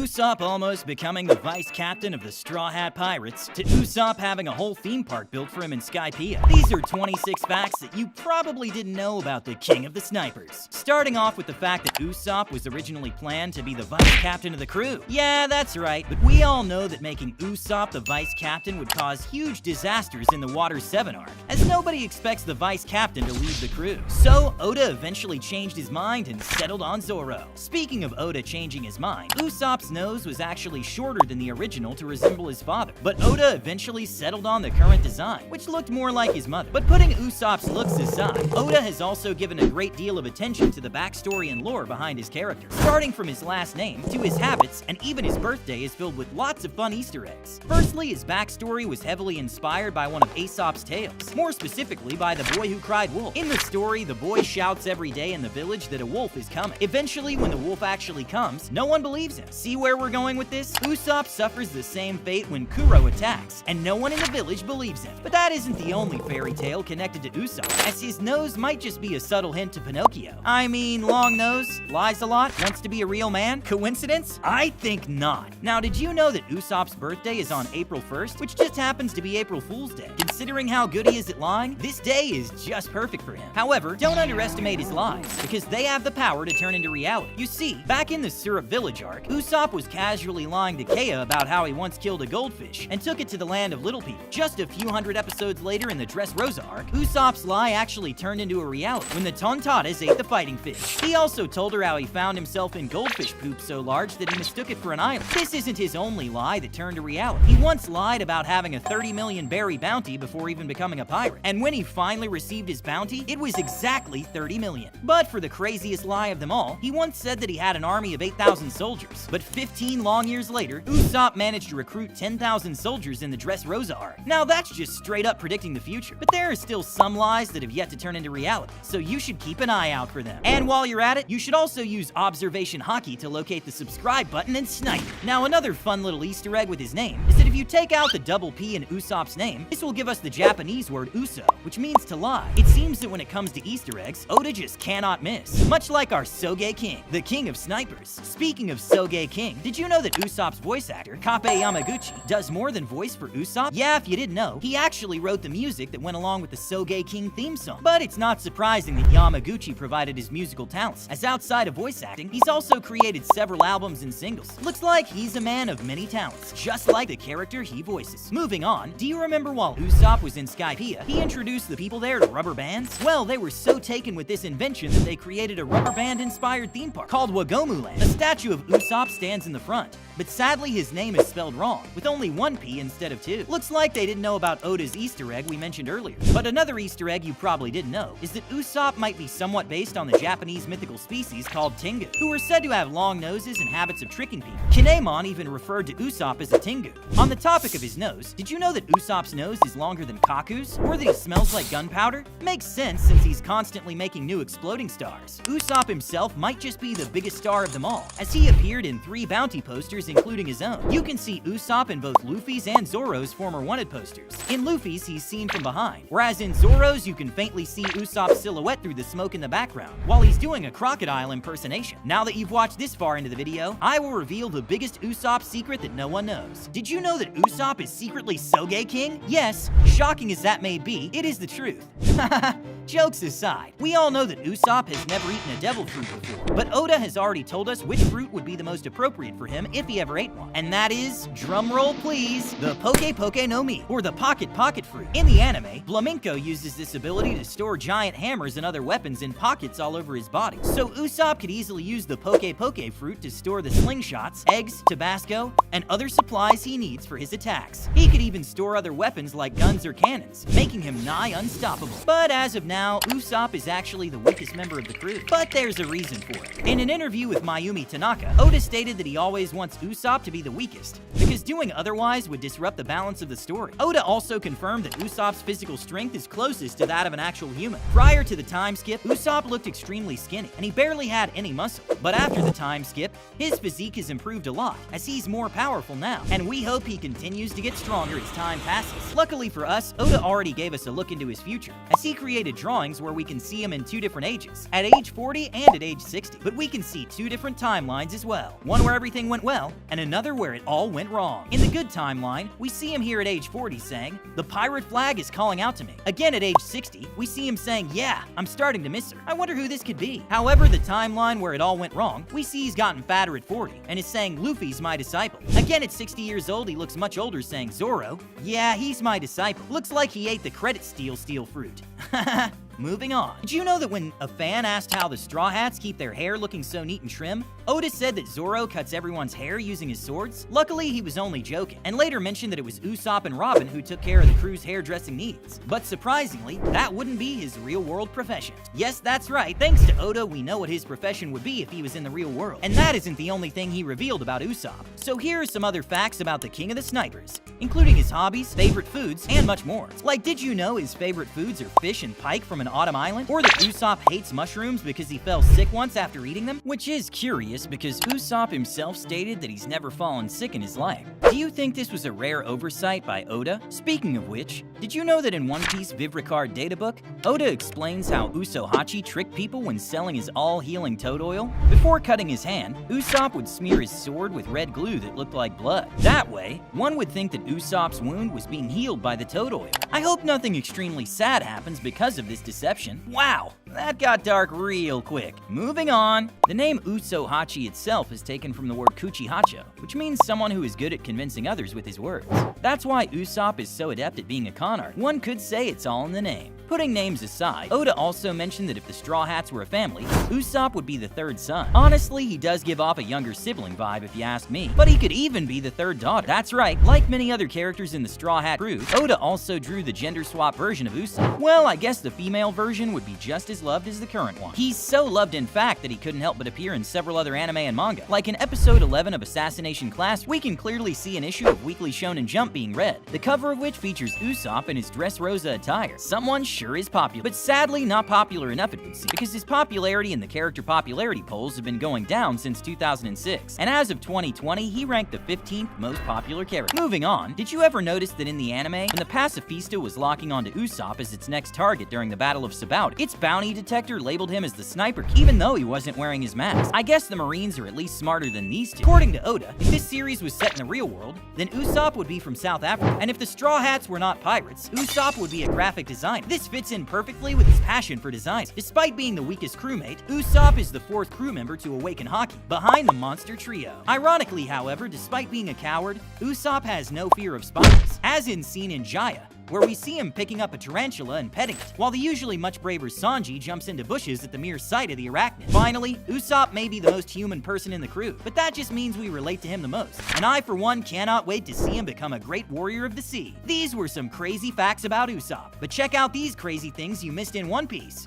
Usopp almost becoming the vice captain of the Straw Hat Pirates, to Usopp having a whole theme park built for him in Skypiea. These are 26 facts that you probably didn't know about the king of the snipers. Starting off with the fact that Usopp was originally planned to be the vice captain of the crew. Yeah, that's right, but we all know that making Usopp the vice captain would cause huge disasters in the Water 7 arc, as nobody expects the vice captain to leave the crew. So, Oda eventually changed his mind and settled on Zoro. Speaking of Oda changing his mind, Usopp's nose was actually shorter than the original to resemble his father, but Oda eventually settled on the current design, which looked more like his mother. But putting Usopp's looks aside, Oda has also given a great deal of attention to the backstory and lore behind his character. Starting from his last name, to his habits, and even his birthday is filled with lots of fun Easter eggs. Firstly, his backstory was heavily inspired by one of Aesop's tales, more specifically by the boy who cried wolf. In the story, the boy shouts every day in the village that a wolf is coming. Eventually, when the wolf actually comes, no one believes him. See where we're going with this? Usopp suffers the same fate when Kuro attacks, and no one in the village believes him. But that isn't the only fairy tale connected to Usopp, as his nose might just be a subtle hint to Pinocchio. I mean, long nose, lies a lot, wants to be a real man? Coincidence? I think not. Now, did you know that Usopp's birthday is on April 1st, which just happens to be April Fool's Day? Considering how good he is at lying, this day is just perfect for him. However, don't underestimate his lies, because they have the power to turn into reality. You see, back in the Syrup Village arc, Usopp was casually lying to Kea about how he once killed a goldfish and took it to the land of little people. Just a few hundred episodes later in the Dressrosa arc, Usopp's lie actually turned into a reality when the Tontatas ate the fighting fish. He also told her how he found himself in goldfish poop so large that he mistook it for an island. This isn't his only lie that turned to reality. He once lied about having a 30 million berry bounty before even becoming a pirate. And when he finally received his bounty, it was exactly 30 million. But for the craziest lie of them all, he once said that he had an army of 8,000 soldiers. But 15 long years later, Usopp managed to recruit 10,000 soldiers in the Dressrosa arc. Now that's just straight up predicting the future. But there are still some lies that have yet to turn into reality, so you should keep an eye out for them. And while you're at it, you should also use observation hockey to locate the subscribe button and snipe him. Now another fun little Easter egg with his name is that if you take out the double P in Usopp's name, this will give us the Japanese word Uso, which means to lie. It seems that when it comes to Easter eggs, Oda just cannot miss. Much like our Soge King, the king of snipers. Speaking of Soge King, did you know that Usopp's voice actor, Kappei Yamaguchi, does more than voice for Usopp? Yeah, if you didn't know, he actually wrote the music that went along with the Soge King theme song. But it's not surprising that Yamaguchi provided his musical talents, as outside of voice acting, he's also created several albums and singles. Looks like he's a man of many talents, just like the character he voices. Moving on, do you remember while Usopp was in Skypiea, he introduced the people there to rubber bands? Well, they were so taken with this invention that they created a rubber band-inspired theme park called Wagomu Land. A statue of Usopp stands in the front, but sadly his name is spelled wrong, with only one P instead of two. Looks like they didn't know about Oda's Easter egg we mentioned earlier. But another Easter egg you probably didn't know is that Usopp might be somewhat based on the Japanese mythical species called Tingu, who are said to have long noses and habits of tricking people. Kinemon even referred to Usopp as a Tingu. On the topic of his nose, did you know that Usopp's nose is longer than Kaku's? Or that he smells like gunpowder? Makes sense since he's constantly making new exploding stars. Usopp himself might just be the biggest star of them all, as he appeared in 3 bounty posters including his own. You can see Usopp in both Luffy's and Zoro's former wanted posters. In Luffy's, he's seen from behind, whereas in Zoro's, you can faintly see Usopp's silhouette through the smoke in the background, while he's doing a crocodile impersonation. Now that you've watched this far into the video, I will reveal the biggest Usopp secret that no one knows. Did you know that Usopp is secretly Soge King? Yes, shocking as that may be, it is the truth. Jokes aside, we all know that Usopp has never eaten a devil fruit before, but Oda has already told us which fruit would be the most appropriate for him if he ever ate one. And that is, drumroll please, the Poke Poke no Mi, or the Pocket Pocket fruit. In the anime, Flamenco uses this ability to store giant hammers and other weapons in pockets all over his body. So Usopp could easily use the Poke Poke fruit to store the slingshots, eggs, Tabasco, and other supplies he needs for his attacks. He could even store other weapons like guns or cannons, making him nigh unstoppable. But as of now, Usopp is actually the weakest member of the crew. But there's a reason for it. In an interview with Mayumi Tanaka, Oda stated that he always wants Usopp to be the weakest, because because doing otherwise would disrupt the balance of the story. Oda also confirmed that Usopp's physical strength is closest to that of an actual human. Prior to the time skip, Usopp looked extremely skinny, and he barely had any muscle. But after the time skip, his physique has improved a lot, as he's more powerful now, and we hope he continues to get stronger as time passes. Luckily for us, Oda already gave us a look into his future, as he created drawings where we can see him in 2 different ages, at age 40 and at age 60. But we can see 2 different timelines as well, one where everything went well, and another where it all went wrong. In the good timeline, we see him here at age 40 saying, "The pirate flag is calling out to me." Again at age 60, we see him saying, "Yeah, I'm starting to miss her. I wonder who this could be." However, the timeline where it all went wrong, we see he's gotten fatter at 40, and is saying, "Luffy's my disciple." Again at 60 years old, he looks much older saying, "Zoro, yeah, he's my disciple. Looks like he ate the credit steel fruit." Moving on. Did you know that when a fan asked how the Straw Hats keep their hair looking so neat and trim, Oda said that Zoro cuts everyone's hair using his swords? Luckily, he was only joking, and later mentioned that it was Usopp and Robin who took care of the crew's hairdressing needs. But surprisingly, that wouldn't be his real-world profession. Yes, that's right, thanks to Oda, we know what his profession would be if he was in the real world. And that isn't the only thing he revealed about Usopp. So here are some other facts about the King of the Snipers, including his hobbies, favorite foods, and much more. Like, did you know his favorite foods are fish and pike from an autumn island? Or that Usopp hates mushrooms because he fell sick once after eating them? Which is curious because Usopp himself stated that he's never fallen sick in his life. Do you think this was a rare oversight by Oda? Speaking of which, did you know that in One Piece Vivricard Databook, Oda explains how Usohachi tricked people when selling his all-healing toad oil? Before cutting his hand, Usopp would smear his sword with red glue that looked like blood. That way, one would think that Usopp's wound was being healed by the toad oil. I hope nothing extremely sad happens because of this deception. Wow, that got dark real quick. Moving on. The name Usohachi itself is taken from the word kuchihacho, which means someone who is good at convincing others with his words. That's why Usopp is so adept at being a con artist. One could say it's all in the name. Putting names aside, Oda also mentioned that if the Straw Hats were a family, Usopp would be the 3rd son. Honestly, he does give off a younger sibling vibe if you ask me, but he could even be the 3rd daughter. That's right, like many other characters in the Straw Hat crew, Oda also drew the gender swap version of Usopp. Well, I guess the female version would be just as loved as the current one. He's so loved in fact that he couldn't help but appear in several other anime and manga. Like in episode 11 of Assassination Class, we can clearly see an issue of Weekly Shonen Jump being read, the cover of which features Usopp in his Dressrosa attire. Someone sure is popular, but sadly not popular enough it would seem, because his popularity in the character popularity polls have been going down since 2006, and as of 2020, he ranked the 15th most popular character. Moving on, did you ever notice that in the anime, when the pacifista was locking onto Usopp as its next target during the Battle of Sabaody, its bounty detector labeled him as the sniper, even though he wasn't wearing his mask? I guess the Marines are at least smarter than these two. According to Oda, if this series was set in the real world, then Usopp would be from South Africa, and if the Straw Hats were not pirates, Usopp would be a graphic designer. This fits in perfectly with his passion for design. Despite being the weakest crewmate, Usopp is the 4th crew member to awaken Haki, behind the monster trio. Ironically, however, despite being a coward, Usopp has no fear of spiders, as in scene in Jaya, where we see him picking up a tarantula and petting it, while the usually much braver Sanji jumps into bushes at the mere sight of the arachnid. Finally, Usopp may be the most human person in the crew, but that just means we relate to him the most, and I for one cannot wait to see him become a great warrior of the sea. These were some crazy facts about Usopp, but check out these crazy things you missed in One Piece.